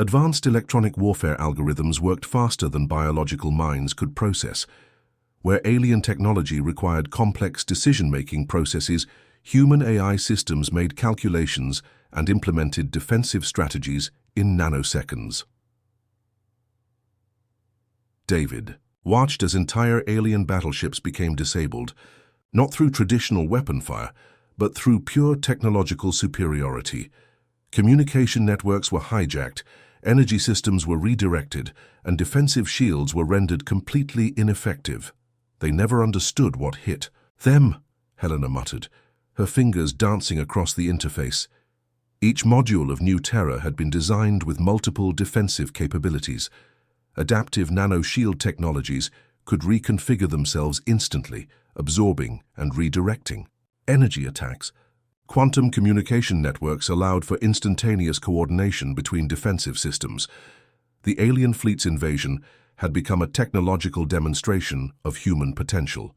Advanced electronic warfare algorithms worked faster than biological minds could process. Where alien technology required complex decision-making processes, human AI systems made calculations and implemented defensive strategies in nanoseconds. David watched as entire alien battleships became disabled, not through traditional weapon fire, but through pure technological superiority. Communication networks were hijacked, energy systems were redirected, and defensive shields were rendered completely ineffective. They never understood what hit them, Helena muttered, her fingers dancing across the interface. Each module of New Terra had been designed with multiple defensive capabilities. Adaptive nano-shield technologies could reconfigure themselves instantly, absorbing and redirecting. Energy attacks. Quantum communication networks allowed for instantaneous coordination between defensive systems. The alien fleet's invasion had become a technological demonstration of human potential.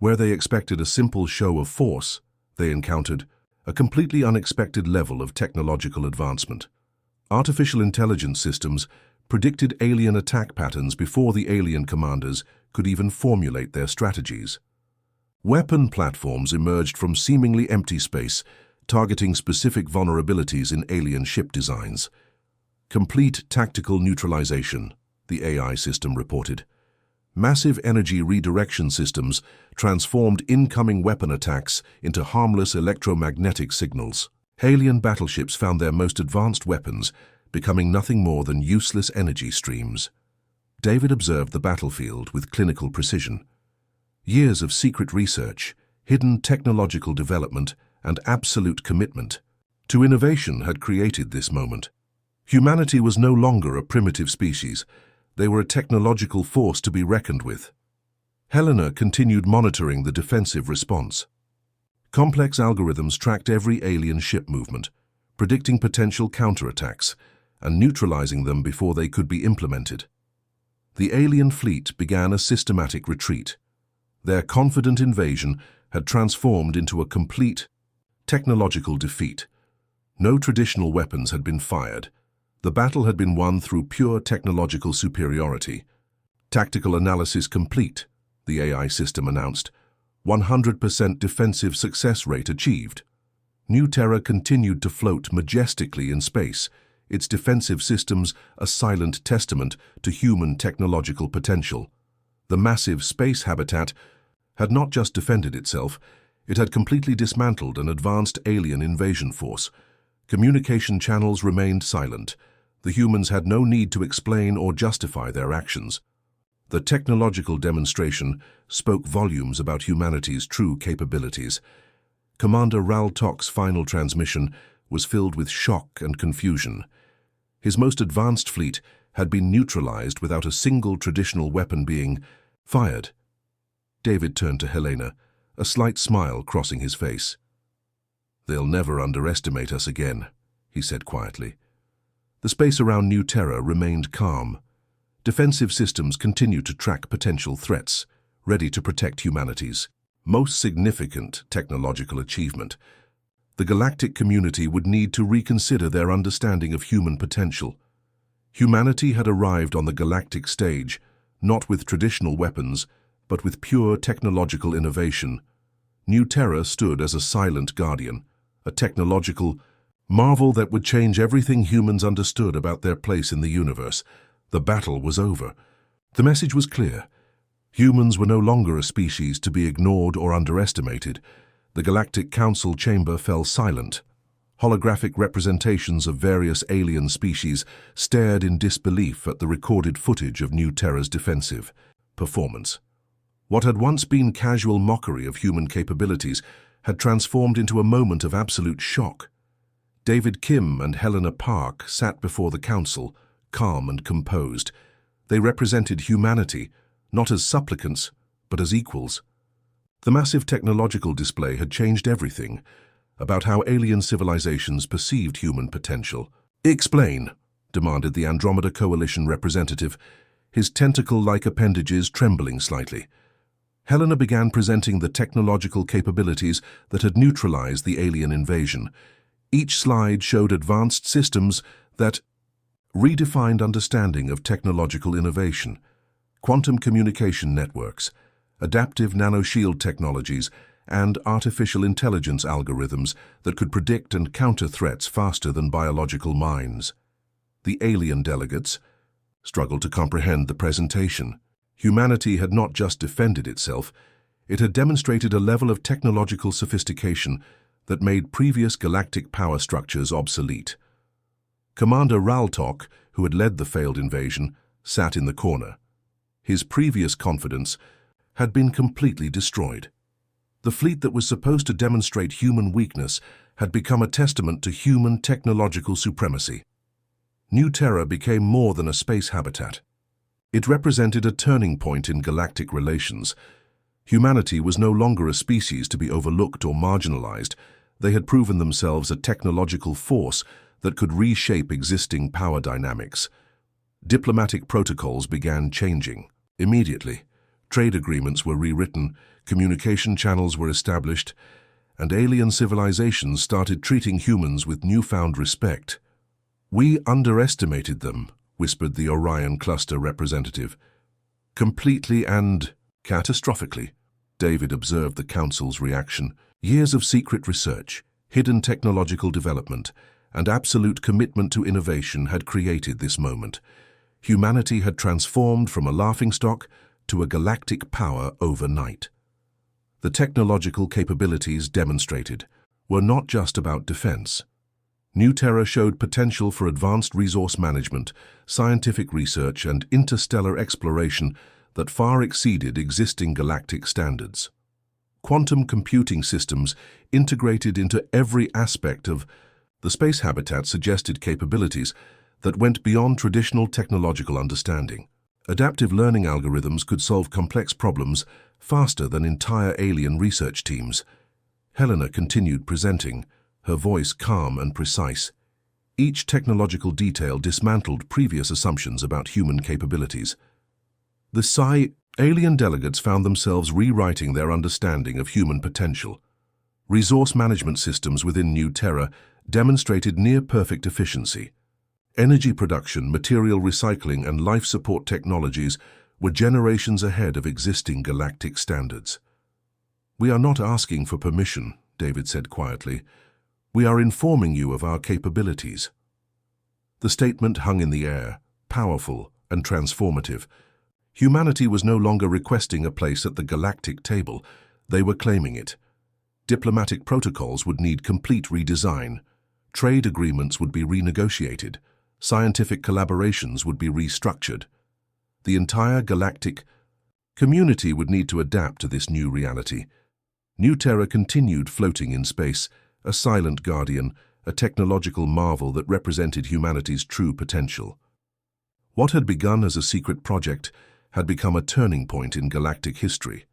Where they expected a simple show of force, they encountered a completely unexpected level of technological advancement. Artificial intelligence systems predicted alien attack patterns before the alien commanders could even formulate their strategies. Weapon platforms emerged from seemingly empty space, targeting specific vulnerabilities in alien ship designs. Complete tactical neutralization, the AI system reported. Massive energy redirection systems transformed incoming weapon attacks into harmless electromagnetic signals. Alien battleships found their most advanced weapons becoming nothing more than useless energy streams. David observed the battlefield with clinical precision. Years of secret research, hidden technological development, and absolute commitment to innovation had created this moment. Humanity was no longer a primitive species. They were a technological force to be reckoned with. Helena continued monitoring the defensive response. Complex algorithms tracked every alien ship movement, predicting potential counterattacks and neutralizing them before they could be implemented. The alien fleet began a systematic retreat. Their confident invasion had transformed into a complete technological defeat. No traditional weapons had been fired. The battle had been won through pure technological superiority. Tactical analysis complete, the AI system announced. 100% defensive success rate achieved. New Terra continued to float majestically in space, its defensive systems a silent testament to human technological potential. The massive space habitat had not just defended itself, it had completely dismantled an advanced alien invasion force. Communication channels remained silent. The humans had no need to explain or justify their actions. The technological demonstration spoke volumes about humanity's true capabilities. Commander Ral Tok's final transmission was filled with shock and confusion. His most advanced fleet had been neutralized without a single traditional weapon being fired. David turned to Helena, a slight smile crossing his face. "They'll never underestimate us again," he said quietly. The space around New Terra remained calm. Defensive systems continued to track potential threats, ready to protect humanity's most significant technological achievement. The galactic community would need to reconsider their understanding of human potential. Humanity had arrived on the galactic stage, not with traditional weapons, but with pure technological innovation. New Terra stood as a silent guardian, a technological marvel that would change everything humans understood about their place in the universe. The battle was over. The message was clear. Humans were no longer a species to be ignored or underestimated. The Galactic Council chamber fell silent. Holographic representations of various alien species stared in disbelief at the recorded footage of New Terra's defensive performance. What had once been casual mockery of human capabilities had transformed into a moment of absolute shock. David Kim and Helena Park sat before the council, calm and composed. They represented humanity, not as supplicants, but as equals. The massive technological display had changed everything about how alien civilizations perceived human potential. "Explain," demanded the Andromeda Coalition representative, his tentacle-like appendages trembling slightly. Helena began presenting the technological capabilities that had neutralized the alien invasion. Each slide showed advanced systems that redefined understanding of technological innovation, quantum communication networks, adaptive nanoshield technologies, and artificial intelligence algorithms that could predict and counter threats faster than biological minds. The alien delegates struggled to comprehend the presentation. Humanity had not just defended itself, it had demonstrated a level of technological sophistication that made previous galactic power structures obsolete. Commander Raltok, who had led the failed invasion, sat in the corner. His previous confidence had been completely destroyed. The fleet that was supposed to demonstrate human weakness had become a testament to human technological supremacy. New Terra became more than a space habitat. It represented a turning point in galactic relations. Humanity was no longer a species to be overlooked or marginalized. They had proven themselves a technological force that could reshape existing power dynamics. Diplomatic protocols began changing. Immediately, trade agreements were rewritten, communication channels were established, and alien civilizations started treating humans with newfound respect. "We underestimated them," whispered the Orion Cluster representative. "Completely and catastrophically." David observed the Council's reaction. Years of secret research, hidden technological development, and absolute commitment to innovation had created this moment. Humanity had transformed from a laughingstock to a galactic power overnight. The technological capabilities demonstrated were not just about defense. New Terra showed potential for advanced resource management, scientific research, and interstellar exploration that far exceeded existing galactic standards. Quantum computing systems integrated into every aspect of the space habitat suggested capabilities that went beyond traditional technological understanding. Adaptive learning algorithms could solve complex problems faster than entire alien research teams. Helena continued presenting, her voice calm and precise. Each technological detail dismantled previous assumptions about human capabilities. The alien delegates found themselves rewriting their understanding of human potential. Resource management systems within New Terra demonstrated near-perfect efficiency. Energy production, material recycling, and life support technologies were generations ahead of existing galactic standards. "We are not asking for permission," David said quietly. "We are informing you of our capabilities." The statement hung in the air, powerful and transformative. Humanity was no longer requesting a place at the galactic table, they were claiming it. Diplomatic protocols would need complete redesign. Trade agreements would be renegotiated. Scientific collaborations would be restructured. The entire galactic community would need to adapt to this new reality. New Terra continued floating in space, a silent guardian, a technological marvel that represented humanity's true potential. What had begun as a secret project had become a turning point in galactic history.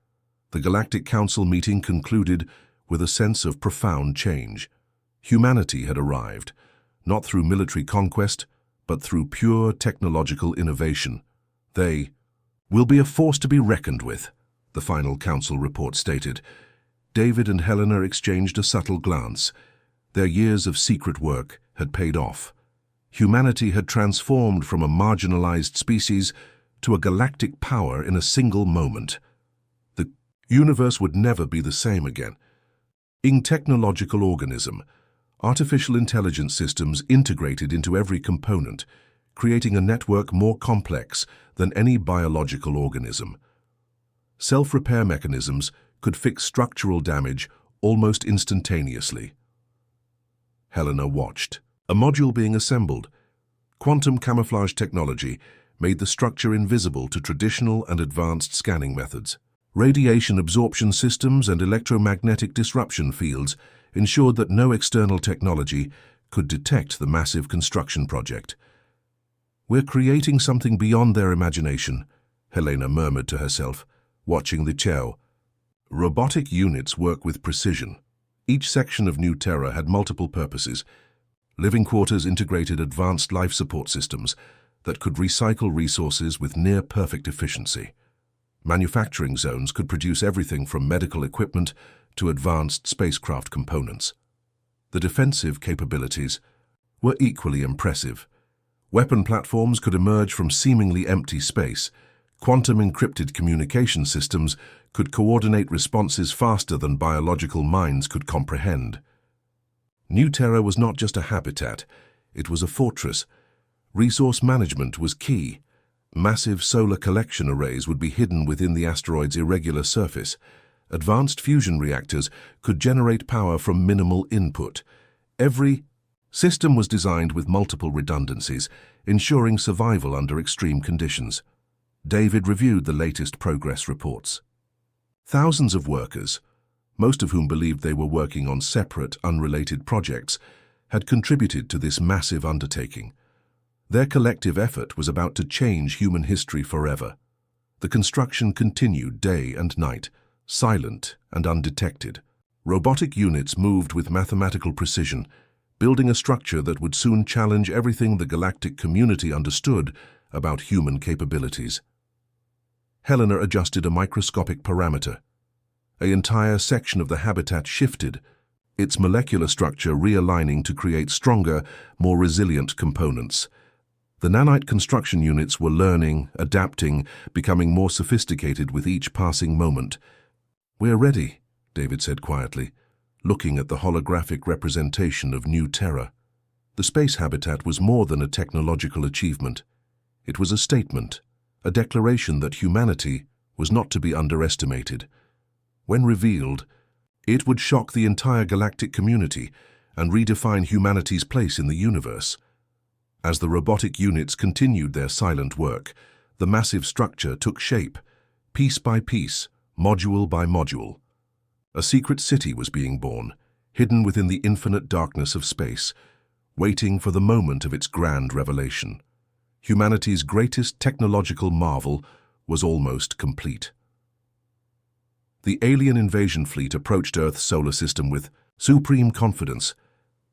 The Galactic Council meeting concluded with a sense of profound change. Humanity had arrived, not through military conquest, but through pure technological innovation. They will be a force to be reckoned with, the final council report stated. David and Helena exchanged a subtle glance. Their years of secret work had paid off. Humanity had transformed from a marginalized species to a galactic power in a single moment. The universe would never be the same again. In technological organism, artificial intelligence systems integrated into every component, creating a network more complex than any biological organism. Self-repair mechanisms could fix structural damage almost instantaneously. Helena watched. A module being assembled. Quantum camouflage technology made the structure invisible to traditional and advanced scanning methods. Radiation absorption systems and electromagnetic disruption fields ensured that no external technology could detect the massive construction project. "We're creating something beyond their imagination," Helena murmured to herself, watching the chow. Robotic units work with precision. Each section of New Terra had multiple purposes. Living quarters integrated advanced life support systems that could recycle resources with near-perfect efficiency. Manufacturing zones could produce everything from medical equipment to advanced spacecraft components. The defensive capabilities were equally impressive. Weapon platforms could emerge from seemingly empty space. Quantum encrypted communication systems could coordinate responses faster than biological minds could comprehend. New Terra was not just a habitat, it was a fortress. Resource management was key. Massive solar collection arrays would be hidden within the asteroid's irregular surface. Advanced fusion reactors could generate power from minimal input. Every system was designed with multiple redundancies, ensuring survival under extreme conditions. David reviewed the latest progress reports. Thousands of workers, most of whom believed they were working on separate, unrelated projects, had contributed to this massive undertaking. Their collective effort was about to change human history forever. The construction continued day and night, silent and undetected. Robotic units moved with mathematical precision, building a structure that would soon challenge everything the galactic community understood about human capabilities. Helena adjusted a microscopic parameter. An entire section of the habitat shifted, its molecular structure realigning to create stronger, more resilient components. The nanite construction units were learning, adapting, becoming more sophisticated with each passing moment. "We're ready," David said quietly, looking at the holographic representation of New Terra. The space habitat was more than a technological achievement. It was a statement, a declaration that humanity was not to be underestimated. When revealed, it would shock the entire galactic community and redefine humanity's place in the universe. As the robotic units continued their silent work, the massive structure took shape, piece by piece, module by module. A secret city was being born, hidden within the infinite darkness of space, waiting for the moment of its grand revelation. Humanity's greatest technological marvel was almost complete. The alien invasion fleet approached Earth's solar system with supreme confidence.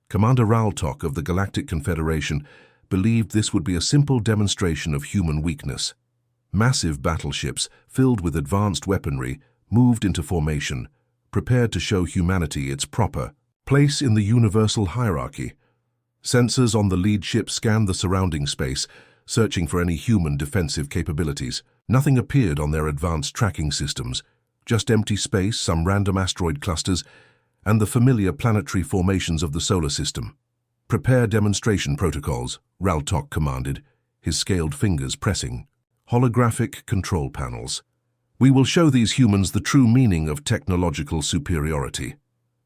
Commander Raltok of the Galactic Confederation believed this would be a simple demonstration of human weakness. Massive battleships, filled with advanced weaponry, moved into formation, prepared to show humanity its proper place in the universal hierarchy. Sensors on the lead ship scanned the surrounding space, searching for any human defensive capabilities. Nothing appeared on their advanced tracking systems, just empty space, some random asteroid clusters, and the familiar planetary formations of the solar system. "Prepare demonstration protocols," Raltok commanded, his scaled fingers pressing. "Holographic control panels. We will show these humans the true meaning of technological superiority."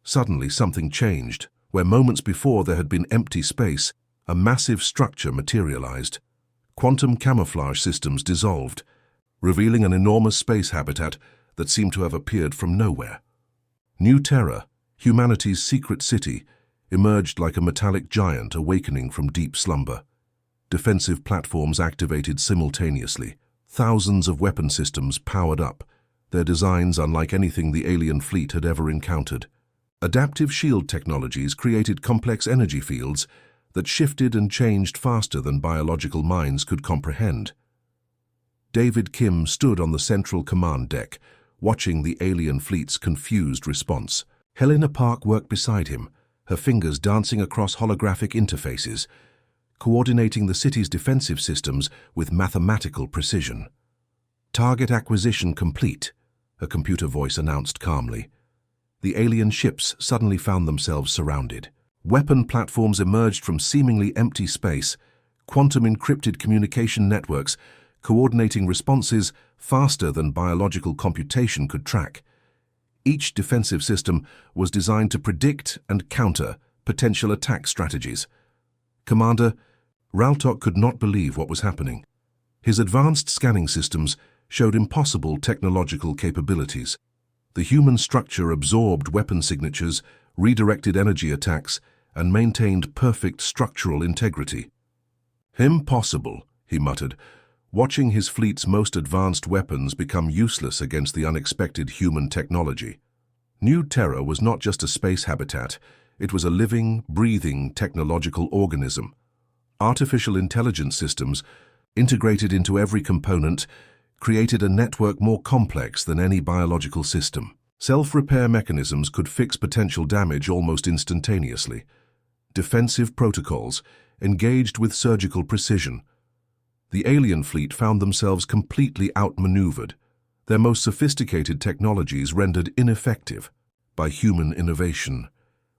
Suddenly something changed. Where moments before there had been empty space, a massive structure materialized. Quantum camouflage systems dissolved, revealing an enormous space habitat that seemed to have appeared from nowhere. New Terra, humanity's secret city, emerged like a metallic giant awakening from deep slumber. Defensive platforms activated simultaneously. Thousands of weapon systems powered up, their designs unlike anything the alien fleet had ever encountered. Adaptive shield technologies created complex energy fields that shifted and changed faster than biological minds could comprehend. David Kim stood on the central command deck, watching the alien fleet's confused response. Helena Park worked beside him, her fingers dancing across holographic interfaces, coordinating the city's defensive systems with mathematical precision. "Target acquisition complete," a computer voice announced calmly. The alien ships suddenly found themselves surrounded. Weapon platforms emerged from seemingly empty space, quantum-encrypted communication networks, coordinating responses faster than biological computation could track. Each defensive system was designed to predict and counter potential attack strategies. Commander, Raltok could not believe what was happening. His advanced scanning systems showed impossible technological capabilities. The human structure absorbed weapon signatures, redirected energy attacks, and maintained perfect structural integrity. "Impossible," he muttered, watching his fleet's most advanced weapons become useless against the unexpected human technology. New Terra was not just a space habitat, it was a living, breathing technological organism. Artificial intelligence systems, integrated into every component, created a network more complex than any biological system. Self-repair mechanisms could fix potential damage almost instantaneously. Defensive protocols, engaged with surgical precision. The alien fleet found themselves completely outmaneuvered, their most sophisticated technologies rendered ineffective by human innovation.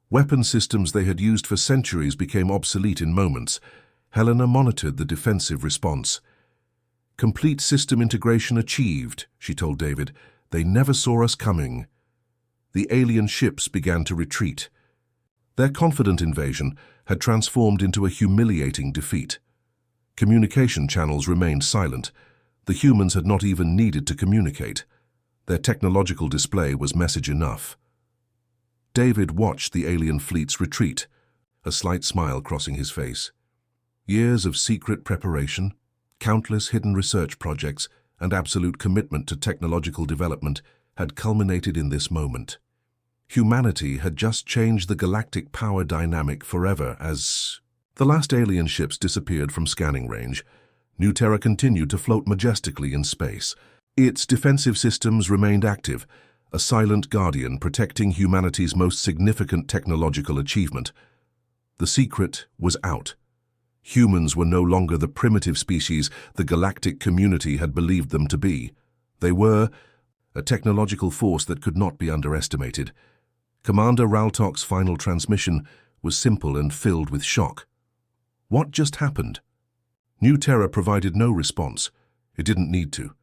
Weapon systems they had used for centuries became obsolete in moments. Helena monitored the defensive response. "Complete system integration achieved," she told David. "They never saw us coming." The alien ships began to retreat. Their confident invasion had transformed into a humiliating defeat. Communication channels remained silent. The humans had not even needed to communicate. Their technological display was message enough. David watched the alien fleet's retreat, a slight smile crossing his face. Years of secret preparation, countless hidden research projects, and absolute commitment to technological development had culminated in this moment. Humanity had just changed the galactic power dynamic forever as the last alien ships disappeared from scanning range. New Terra continued to float majestically in space. Its defensive systems remained active, a silent guardian protecting humanity's most significant technological achievement. The secret was out. Humans were no longer the primitive species the galactic community had believed them to be. They were a technological force that could not be underestimated. Commander Raltok's final transmission was simple and filled with shock. What just happened? New Terra provided no response. It didn't need to.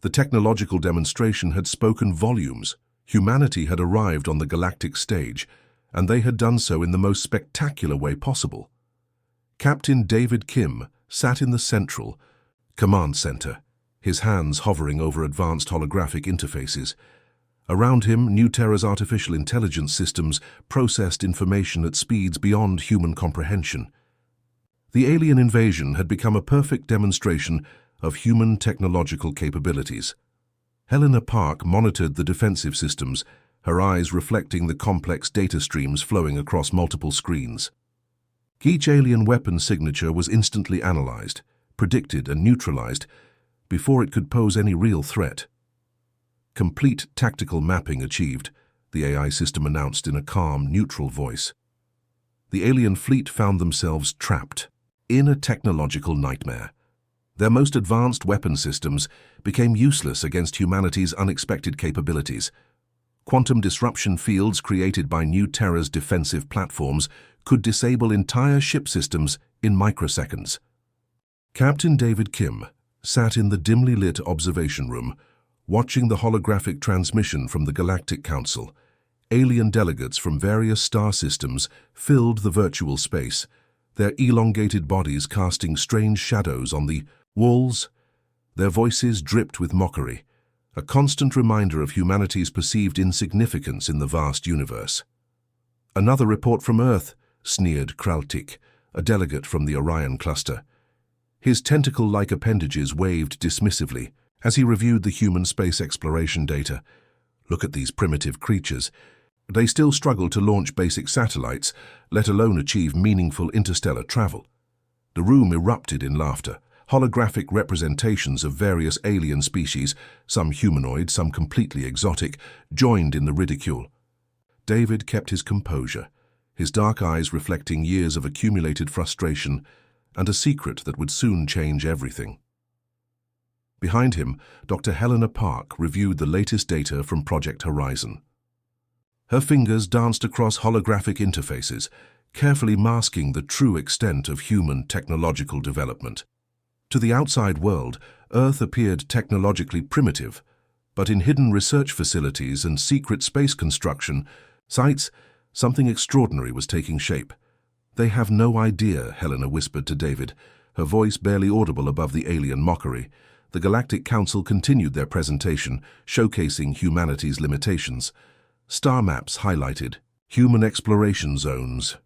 The technological demonstration had spoken volumes. Humanity had arrived on the galactic stage, and they had done so in the most spectacular way possible. Captain David Kim sat in the central command center, his hands hovering over advanced holographic interfaces. Around him, New Terra's artificial intelligence systems processed information at speeds beyond human comprehension. The alien invasion had become a perfect demonstration of human technological capabilities. Helena Park monitored the defensive systems, her eyes reflecting the complex data streams flowing across multiple screens. Each alien weapon signature was instantly analyzed, predicted and neutralized before it could pose any real threat. "Complete tactical mapping achieved," the AI system announced in a calm, neutral voice. The alien fleet found themselves trapped in a technological nightmare. Their most advanced weapon systems became useless against humanity's unexpected capabilities. Quantum disruption fields created by New Terra's defensive platforms could disable entire ship systems in microseconds. Captain David Kim sat in the dimly lit observation room, watching the holographic transmission from the Galactic Council. Alien delegates from various star systems filled the virtual space, their elongated bodies casting strange shadows on the walls. Their voices dripped with mockery, a constant reminder of humanity's perceived insignificance in the vast universe. "Another report from Earth," sneered Kraltik, a delegate from the Orion cluster. His tentacle-like appendages waved dismissively as he reviewed the human space exploration data. "Look at these primitive creatures. They still struggle to launch basic satellites, let alone achieve meaningful interstellar travel." The room erupted in laughter. Holographic representations of various alien species, some humanoid, some completely exotic, joined in the ridicule. David kept his composure, his dark eyes reflecting years of accumulated frustration and a secret that would soon change everything. Behind him, Dr. Helena Park reviewed the latest data from Project Horizon. Her fingers danced across holographic interfaces, carefully masking the true extent of human technological development. To the outside world, Earth appeared technologically primitive, but in hidden research facilities and secret space construction sites, something extraordinary was taking shape. "They have no idea," Helena whispered to David, her voice barely audible above the alien mockery. The Galactic Council continued their presentation, showcasing humanity's limitations. Star maps highlighted human exploration zones,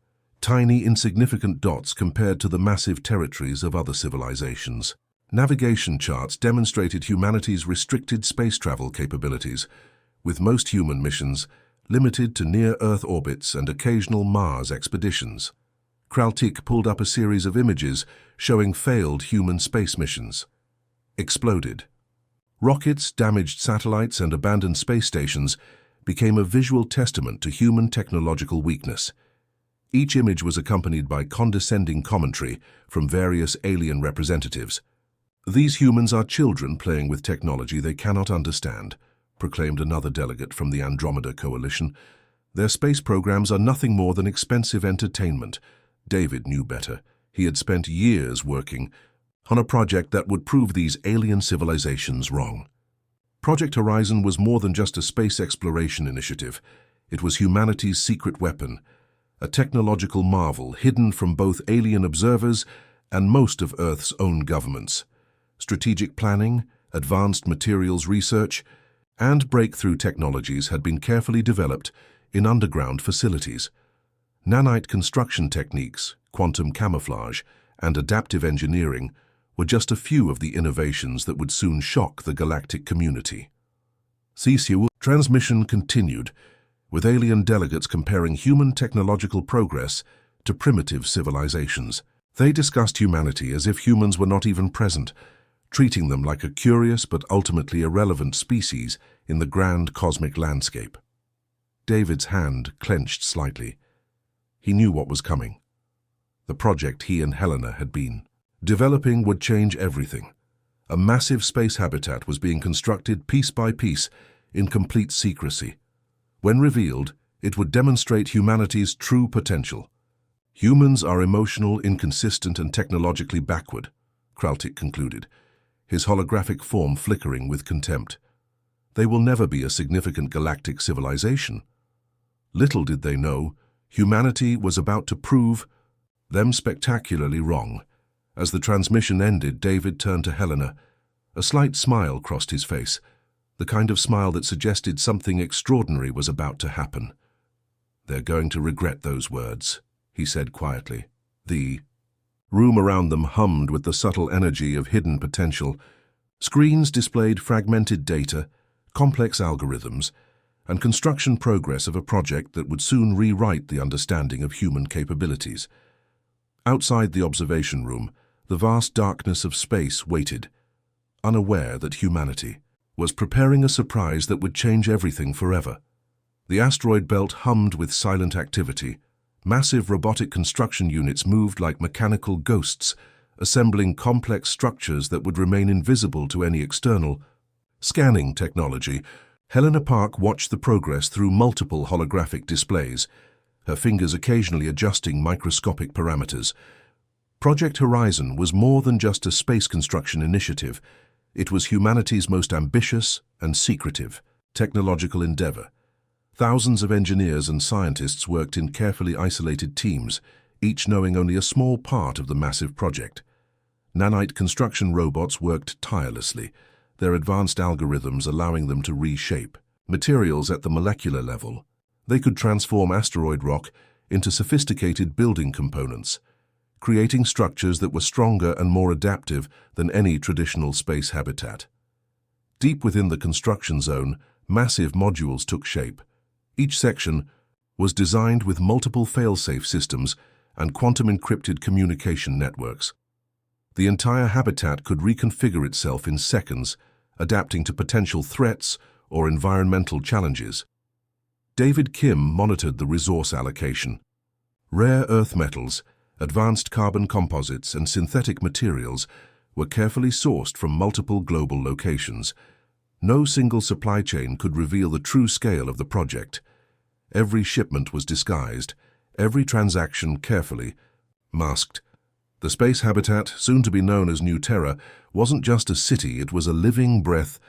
tiny insignificant dots compared to the massive territories of other civilizations. Navigation charts demonstrated humanity's restricted space travel capabilities, with most human missions limited to near-Earth orbits and occasional Mars expeditions. Kraltik pulled up a series of images showing failed human space missions. Exploded. Rockets, damaged satellites, and abandoned space stations became a visual testament to human technological weakness. Each image was accompanied by condescending commentary from various alien representatives. "These humans are children playing with technology they cannot understand," proclaimed another delegate from the Andromeda Coalition. "Their space programs are nothing more than expensive entertainment." David knew better. He had spent years working on a project that would prove these alien civilizations wrong. Project Horizon was more than just a space exploration initiative. It was humanity's secret weapon, a technological marvel hidden from both alien observers and most of Earth's own governments. Strategic planning, advanced materials research, and breakthrough technologies had been carefully developed in underground facilities. Nanite construction techniques, quantum camouflage, and adaptive engineering were just a few of the innovations that would soon shock the galactic community. CCU transmission continued, with alien delegates comparing human technological progress to primitive civilizations. They discussed humanity as if humans were not even present, treating them like a curious but ultimately irrelevant species in the grand cosmic landscape. David's hand clenched slightly. He knew what was coming. The project he and Helena had been developing would change everything. A massive space habitat was being constructed piece by piece in complete secrecy. When revealed, it would demonstrate humanity's true potential. "Humans are emotional, inconsistent, and technologically backward," Kraltic concluded, his holographic form flickering with contempt. "They will never be a significant galactic civilization." Little did they know, humanity was about to prove them spectacularly wrong. As the transmission ended, David turned to Helena. A slight smile crossed his face, the kind of smile that suggested something extraordinary was about to happen. "They're going to regret those words," he said quietly. The room around them hummed with the subtle energy of hidden potential. Screens displayed fragmented data, complex algorithms, and construction progress of a project that would soon rewrite the understanding of human capabilities. Outside the observation room, the vast darkness of space waited, unaware that humanity was preparing a surprise that would change everything forever. The asteroid belt hummed with silent activity. Massive robotic construction units moved like mechanical ghosts, assembling complex structures that would remain invisible to any external scanning technology. Helena Park watched the progress through multiple holographic displays, her fingers occasionally adjusting microscopic parameters. Project Horizon was more than just a space construction initiative. It was humanity's most ambitious and secretive technological endeavor. Thousands of engineers and scientists worked in carefully isolated teams, each knowing only a small part of the massive project. Nanite construction robots worked tirelessly, their advanced algorithms allowing them to reshape materials at the molecular level. They could transform asteroid rock into sophisticated building components, creating structures that were stronger and more adaptive than any traditional space habitat. Deep within the construction zone, massive modules took shape. Each section was designed with multiple fail-safe systems and quantum-encrypted communication networks. The entire habitat could reconfigure itself in seconds, adapting to potential threats or environmental challenges. David Kim monitored the resource allocation. Rare earth metals, advanced carbon composites, and synthetic materials were carefully sourced from multiple global locations. No single supply chain could reveal the true scale of the project. Every shipment was disguised, every transaction carefully masked. The space habitat, soon to be known as New Terra, wasn't just a city, it was a living breath